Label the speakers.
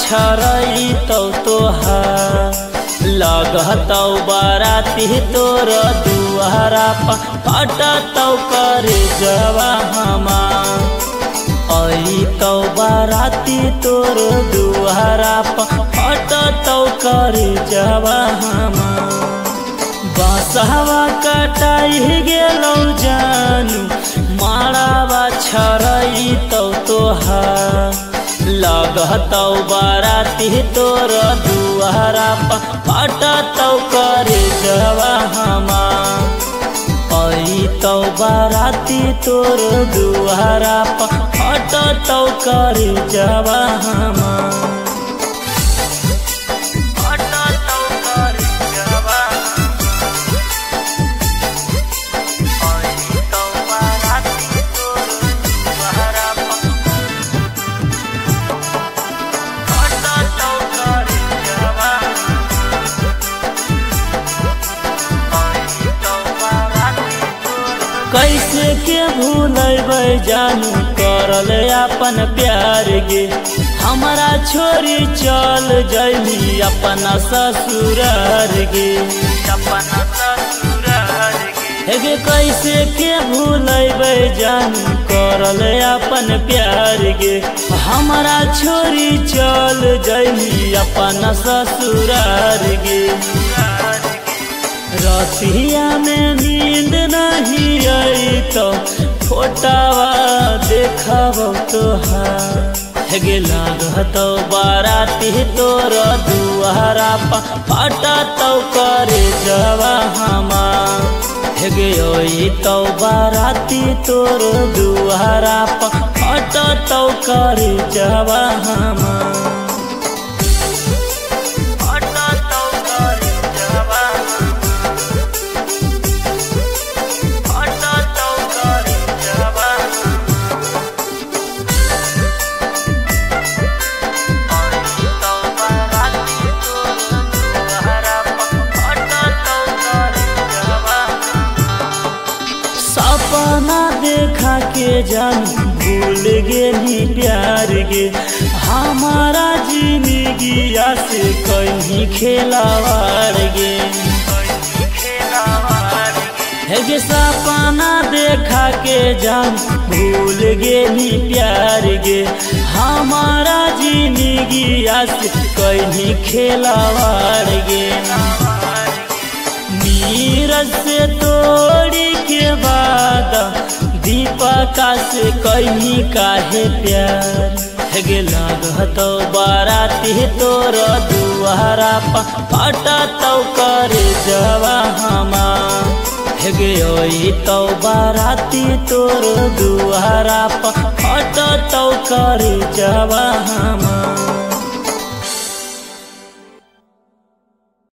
Speaker 1: छरई तोहार लगतौ बाराती तोर दुआरा फटतौ करे जवा हमार तो बाराती तोर दुआरा फटतौ करे जवा हमार बासवा कटाई गेलौ जानू माड़ावा छरई तोहार लगतौ बाराती तोर दुआरा फटतौ करे जवा हमार तो बाराती तोर दुआरा फटतौ करे जवा हमार कैसे के भूलबै जानू करल अपन प्यार गे हमारा छोरी चल जैली अपना ससुरार गे हे कैसे के भूलबै जानू करल अपन प्यार गे हमारा छोरी चल जैली अपना ससुरार गे रतिया में नींद नहीं आई तो फोटावा देखब तोहार गे लगतौ बाराती तोर दुआरा फटतौ करे जवा हमार गे तो बाराती तोर दुआरा फटतौ करे जवा हमार सपना देखा के जान भूल गेली प्यार गे हमारा जिंदगिया से कहीं खेलावार गे हे सपना देखा के जान भूल गेली प्यार गे हमारा जिंदगिया से कहीं खेलावार गे नीरज से तोड़ी के बाद दीपका से कहीं काहे प्यार गे लगतौ बाराती तोर दुआरा फटतौ करे जवा हमार गे तो बाराती तोर दुआरा फटतौ करे जवा हमार।